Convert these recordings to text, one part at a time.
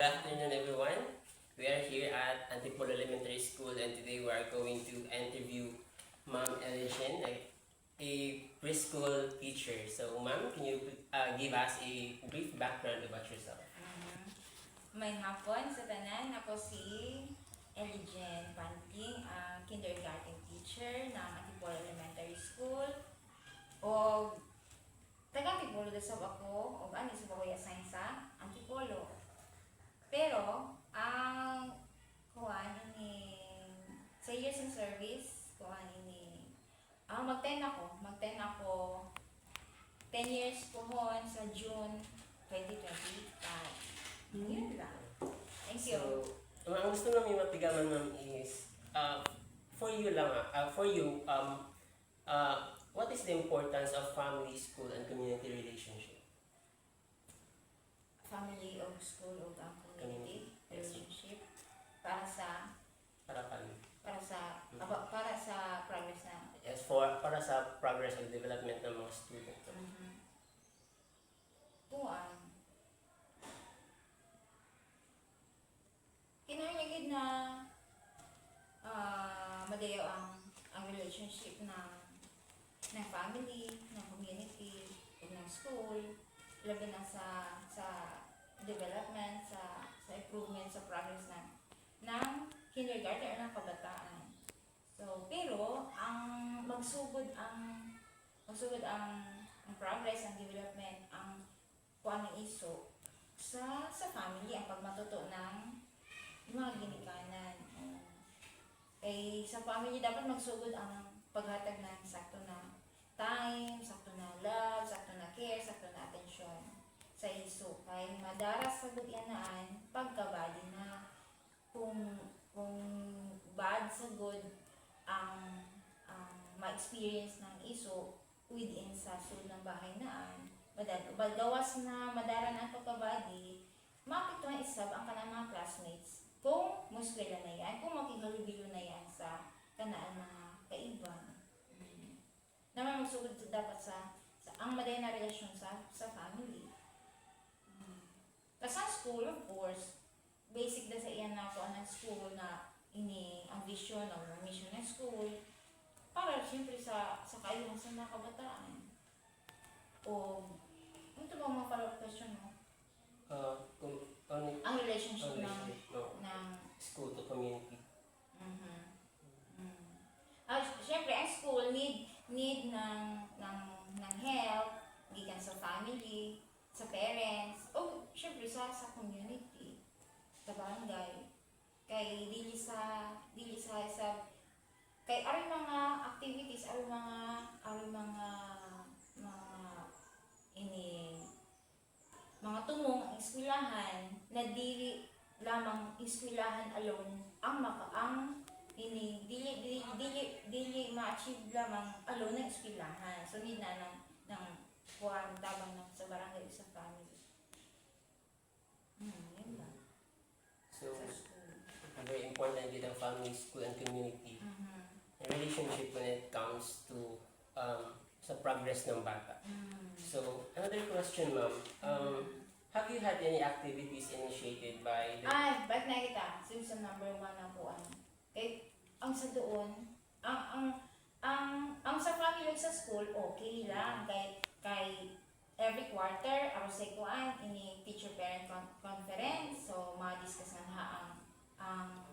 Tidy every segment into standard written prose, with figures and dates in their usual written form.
afternoon, everyone. We are here at Antipolo Elementary School, and today we are going to interview Ma'am Elishin, a preschool teacher. So, Ma'am, can you give us a brief background about yourself? May hapon sa tanan, ako si Eligen Panting, kindergarten teacher ng Antipolo Elementary School. O taga Antipolo dasab ako, o ani sa Bagoy assign sa Antipolo. Pero ang kuan ini sa years in service, kuan ini mag-10 ako 10 years pohon sa June 2025. Yun lang. Thank you. So, ang gusto namin mapigaman, Ma'am, is for you lang, what is the importance of family, school, and community relationship? Family o school o ang community relationship para sa progress na. Yes, para sa progress and development ng mga student. Kuan. Kinahanglan na madayo ang relationship ng family, ng community, ug ng school, labi na sa development, sa improvement, sa progress ng kindergarten o ng kabataan. So, pero ang magsugod ang progress, ang development, ang kuan ng iso sa family, ang pagmatuto ng mga ginikanan. Sa family dapat magsugod ang paghatag ng sakto na time, sakto na love, sakto na care, sakto na atensyon sa iso. Kay madaras sa gudyanaan pagkabadi na kung bad sa good ang ma-experience ng iso within sa sulod ng bahay naan, gawas na madaran ang pagkabadi, makituan isab ang kanang mga classmates kung muskwela na yan, kung makihalubilo na yan sa kanaan mga kaiban. Naman magsugod dapat sa ang maday na relasyon sa family. Kasi sa school, of course, basic na sa iyan na po ang school na ang vision o mission ng school para siyempre sa kailangan sa mga kabataan. O, ano ba mga follow-up question mo? Ang relationship ng school to community. Siyempre, ang school need ng help gikan sa family, sa parents, o siyempre sa community, sa barangay. Kay dili sa kay aron mga activities, aron mga tumong ang eskwelahan na dili lamang eskwelahan alone dili ma-achieve lamang alone ng eskwelahan. So need na ng kuwan tabang sa barangay sa family. Yun lang. So, very important din ang family, school, and community. The relationship when it comes to sa progress ng bata. So, another question, Ma'am. Have you had any activities initiated by the... Ba't na kita? Simpson number 1 na po. Ang sa doon, ang sa family sa school, okay lang. Kay every quarter, ako sa ikuan, ini teacher-parent conference. So, ma-discuss na ang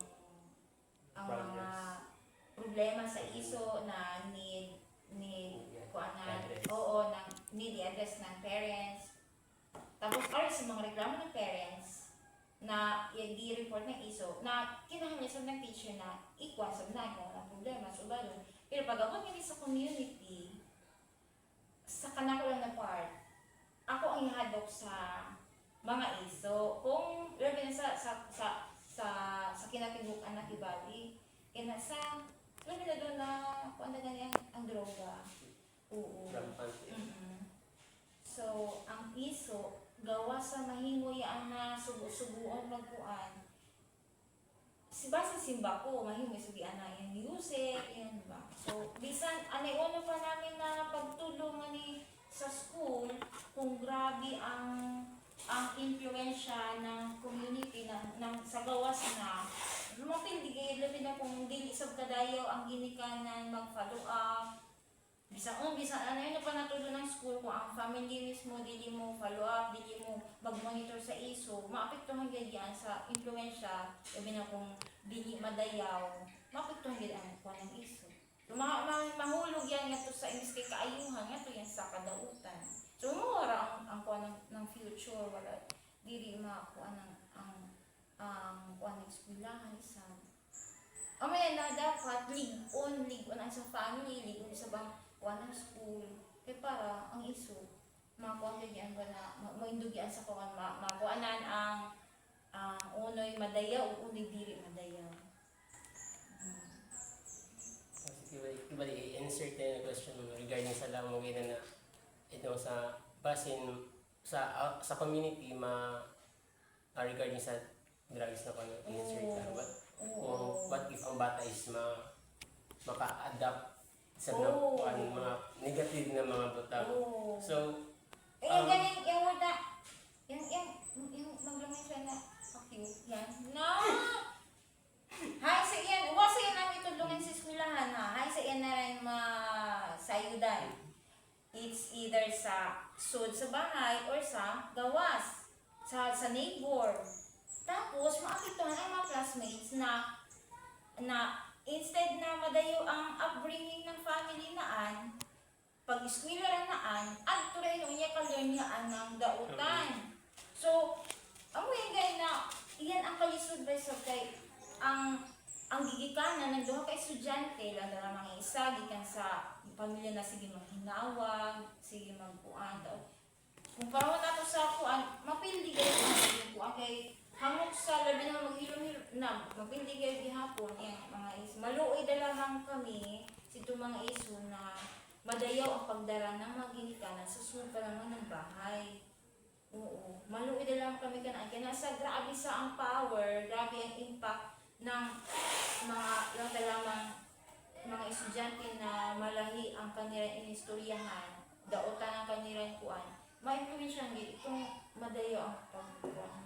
mga problema sa iso na need i-address ng parents. Tapos sa mga reklamo ng parents na i-report ng iso na kinahanglan ng teacher na ikwasan na kung ang problema so balon. Pero pag abot hindi sa community, sa kanako lang na part, ako ang ihadok sa mga iso. Kung labi na sa kinatibukan na kibali, sa labi na doon na kung ano ganyan ang droga. Oo. So, ang iso, gawa sa mahimoy ang subuan magkuan. Basta simba ko, mahimoy sugian na yung music, yun ba? So, bisan, ano pa namin na pagtulong sa school, kung grabe ang impluensya ng community sa gawas na mapindi gayud labi na kung dili sab kadayo ang ginikanan mag-follow up. Bisan ano yun pa natulo ng school kung ang family mismo dili mo follow up, dili mo mag-monitor sa iso, maapektuhan gyud yan sa impluwensya, labi na kung dili madayaw, maapektuhan gyud ang kuan ng iso. So mahulog yan ngadto sa imbis kay kaayuhan ngadto yan sa kadautan. So mawara ang kuan ng future wala dili makuan ang kuan ng eskwelahan isa. Amaya na dapat ligon ang sa family, ligon sa bang kuan ng school. Kaya para ang iso, makuha yan ba na, maindugyan sa kuan, makuanan ang unoy madayaw o unoy diri madayaw. Iba i-insert tayo na question regarding sa lamang na ito sa basin sa community regarding sa drugs na kung i-insert na what if ang bata is maka-adapt sa mga negative na mga butang. So, yung galing, yung word na, yung maglamay siya na, cute, yan. No! Hay sa iyan, wasa yan ang itulungan sa eskwelahan ha. Hay sa iyan na rin sayudan. It's either sa sud sa bahay or sa gawas, sa neighbor. Tapos, maapektuhan ang mga classmates na instead na madayo ang upbringing ng family naan, pag eskwela naan, at tuloy nung niya ka-learn niyaan ng dautan. So, amoy gay na, iyan ang kalisod by sa kay, ang gigikanan ng duha ka estudyante, lang na mga isa, gikan sa pamilya na sige maghinawag, sige magpuan. Kung parang nato sa kuan, mapildi kayo ang kuan kay hamok sa labi na maghilom-hilom na mapindi kayo gihapon yan mga iso. Maluoy dalamang kami sito mga iso na madayaw ang pagdara ng mga ginikanan sa sulod pa naman ng bahay. Oo. Maluoy dalamang kami kaya nasa grabe sa ang power, grabe ang impact ng mga lang dalamang mga estudyante na malahi ang kanilang inistoryahan, daotan ang kanilang kuan. Ma-influensya nila itong madayaw ang pagkuhan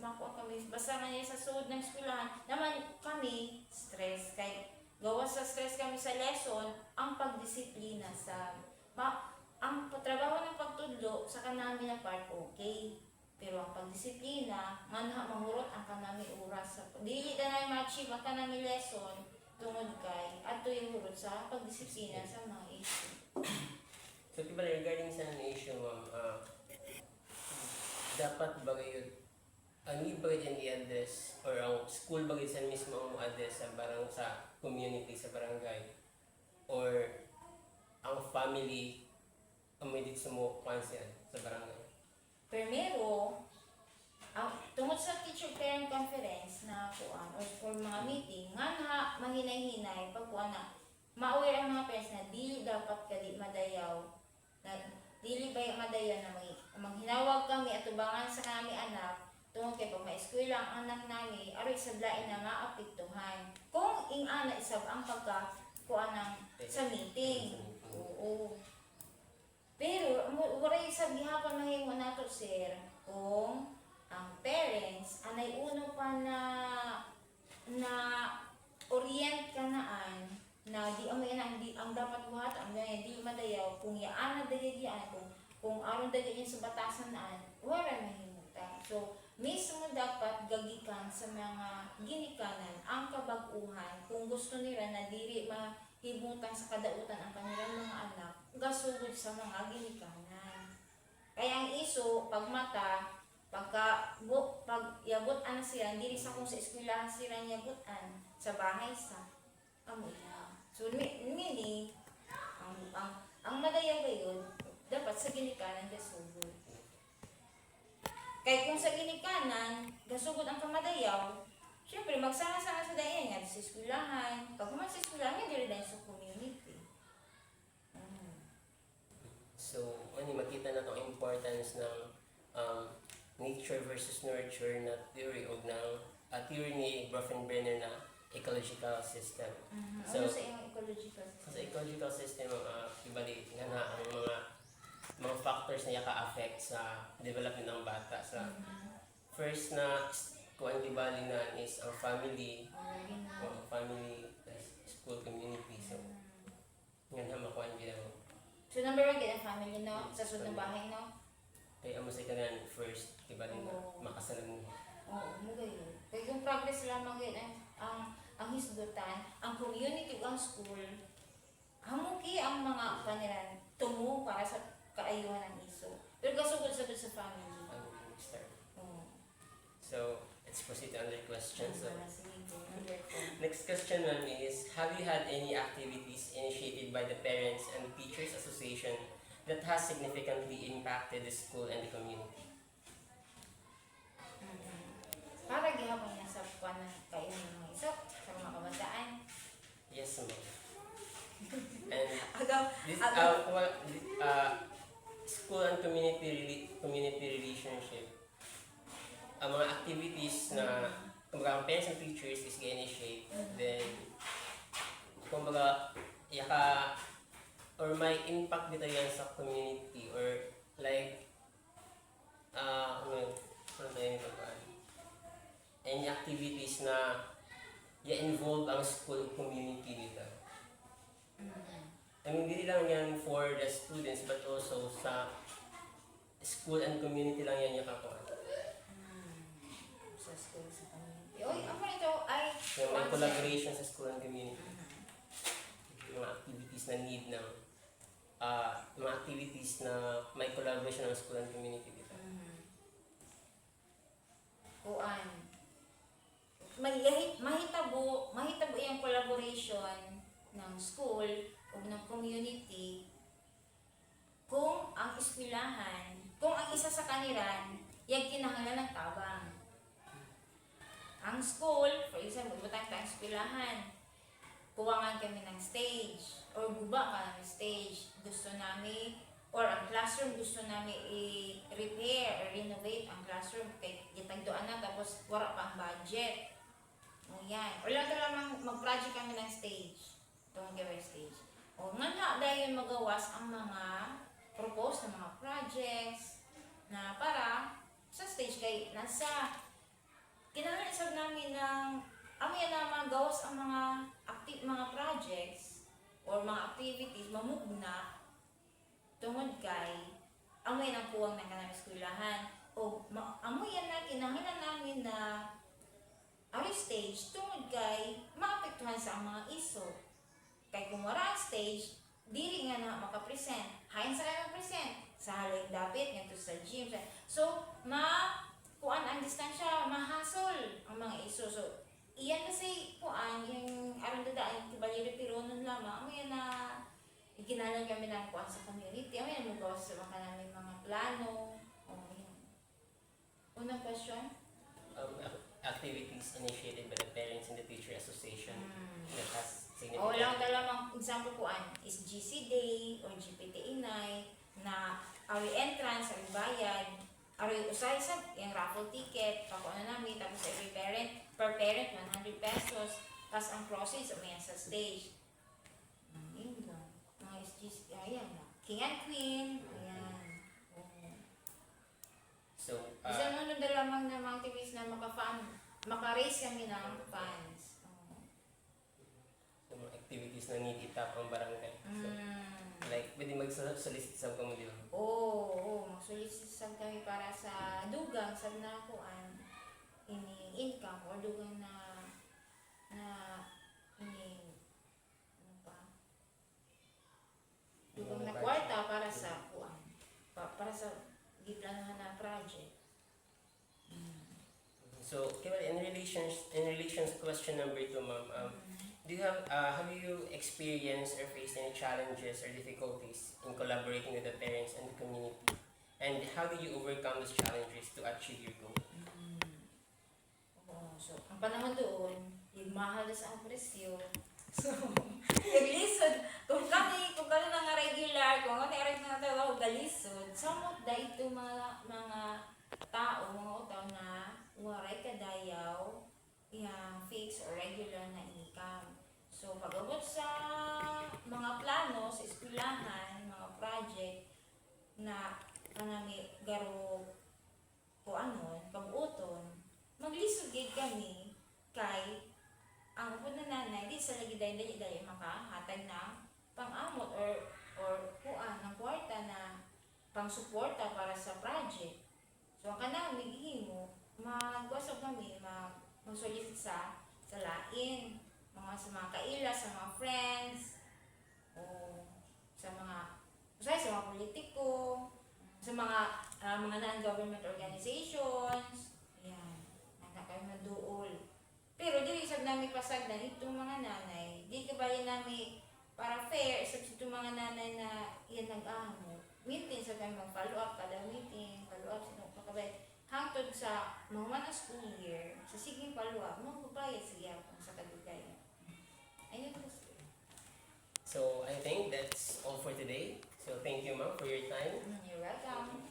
nakuha kami, basta nga niya sa suod ng eskwelahan, naman kami, stress. Kaya gawa sa stress kami sa lesson, ang pagdisiplina sa, ang trabaho ng pagtudlo sa kanami na part, okay. Pero ang pagdisiplina, nga mahurot ang kanami oras. Dili na na ma-achieve ang kanami lesson, tungod kay, at yung hurot sa pagdisiplina sa mga issue. So, diba regarding sa issue, dapat ba kayo ang need ba yan i-address or ang school ba sa mismo ang address sa community, sa barangay or ang family ang may dito sumukuhan siya sa barangay? Primero, tungod sa teacher-parent conference na kuan or for mga meeting, nga mahinay-hinay pagkuan na ma-aware ang mga parents na dili dapat kadi madayaw na dili ba madayaw na maghinawag kami at tubangan sa kami anak tungod kay pag ma-eskwela ang anak nami aroy sablain na nga apektuhan kung ing-ana isab ang pagkakuan ng sa meeting. Oo. Pero waray isab gihapon mahimo nato sir kung ang parents anay uno pa na orient kanaan na di ang dapat buhat ang di madayaw kung yaana dagyan kung aron dagyan sa batasan naan wala mahimutang. So mismo dapat gagikan sa mga ginikanan ang kabag-uhan kung gusto nila na diri mahimutang sa kadautan ang kanilang mga anak gasugod sa mga ginikanan. Kaya ang iso pagmata pag yabot ana sila diri sa kung sa eskwelahan sila yabutan sa bahay sa amoya. So meaning ang madayaw gayon dapat sa ginikanan gasugod. Kaya kung sa ginikanan, gasugod ang kamadayaw, syempre magsama-sama sa dayan nga sa eskwelahan. Pag sa eskwelahan, hindi rin sa community. So, makita na itong importance ng nature versus nurture na theory o ng theory ni Bronfenbrenner na ecological system. So, ano sa iyong ecological system? Sa ecological system, ibalik nga na ang mga factors na yaka-affect sa development ng bata. Sa first na kuan tibali na is ang family, Already na. family plus school community. So, nga na makuan gid mo. So number 1 gid ang family no sa sud ng bahay no. Kay amo sa kanan first tibali na Oo. makasalan mo. Oo, mo gayon. Kay kung progress lamang gid ang hisgutan, ang community ug ang school. Hamuki ang mga kanilang tumo para sa kaayuhan ng iso. Pero kasugod-sugod sa family. Start. Oo. So, let's proceed to other questions. So, Sige, number 4. next question one is, have you had any activities initiated by the Parents and Teachers Association that has significantly impacted the school and the community? Para gihapon niya sa kuan ng kaayuhan ng mga iso sa mga kabataan. Yes, ma'am. And Agaw, this, agaw. school and community relationship, ang mga activities na kumbaga ang parents and teachers is ga-initiate, then kumbaga yaka or may impact dito yan sa community or like ano tayo yung any activities na involve ang school community dito. I mean, hindi lang yan for the students but also sa school and community lang yan yung kakuha. Sa school, sa community. Oy, ako nito ay So, may collaboration sa school and community. Yung mga activities na need ng mga activities na may collaboration ng school and community dito. Kuan. Mahitabo yung collaboration ng school o ng community kung ang eskwelahan, kung ang isa sa kaniran, yung kinahanglan ng tabang. Ang school, for example, butang tayong eskwelahan, kuwangan kami ng stage, or guba ka ng stage, gusto namin, or ang classroom gusto namin i-repair or renovate ang classroom, kay gitagdoan na, tapos wala pa ang budget. O yan. Or lang lamang mag-project kami ng stage, itong giveaway stage. O nga na, dahil magawas ang mga propose ng mga projects na para sa stage kay nasa kinahanglan namin ng amin na magawas ang mga projects or mga activities mamugna tungod kay amoy ang kuwang ng kanang eskwelahan o amoy yan na kinahanglan namin na ari stage tungod kay maapektuhan sa mga iso. Kay kung wala ang stage, dili nga na makapresent. Hayan sa kayo present sa halay dapit ngadto sa gym. So, kuan ang distansya, mahasol ang mga iso. So, iyan kasi kuan yung aron dadaan tibali repironon lamang. Amo yan na iginalan kami ng kuan sa community. Amo yan mo sa mga namin mga plano. O yan. Unang question? Activities initiated by the Parents and the Teacher Association that has significant. O lang dalamang example kuan is GC Day or GPTE night na ari entrance, ari bayad, ari usay sa yung raffle ticket, pakuha na namin, tapos every parent, per parent, 100 pesos, tapos ang process, may sa stage. Yun lang. Mga SGC, ayan na. King and Queen, ayan. So, Isa nunod na lamang na mga activities na maka-raise kami ng funds. so mga activities na need itap ang barangay. So, like, pwede mag-solicit sa kamo, di ba? Oo, magsolicit kami para sa dugang sa nakuan ini income or dugang na ini ano pa dugang na kwarta para sa kuan para sa giplanahan na project. So, in relations question number 2, ma'am, do you have you experienced or faced any challenges or difficulties in collaborating with the parents and the community? And how did you overcome those challenges to achieve your goal? So, ang panahon doon, yung mahal sa ang presyo. So, naglisod. Kung kami na nga regular, kung ano yung na tayo galisod, samot da ito mga tao, mga utaw na waray kadayaw, yung fixed or regular na income. So, pag-abot sa mga plano sa eskwelahan, mga project na kanami garo o ano, pag-uton, maglisod nagsigig kami kay ang upod na nanay di sa lagi dahil makahatag na pang-amot or kuan ng kwarta na pang-suporta para sa project. So ang kanang naghihimo, mag-usap kami, mag-suggest sa lain, sa mga kaila, sa mga friends, o sa mga politiko, sa mga non-government organizations, ayan, nanda kayo maduol. Pero dili sab namin pasagdan itong mga nanay, di kabayan namin para fair, sa itong mga nanay na yan nag-amo. Meeting sa kayo mag-follow up, kada meeting, follow up sa itong kakabay. Hangtod sa mga school year, sa siging follow up, magbabayad siya kung sa kadugayan. Ayun po. So I think that's all for today. So thank you, ma'am, for your time. You're welcome.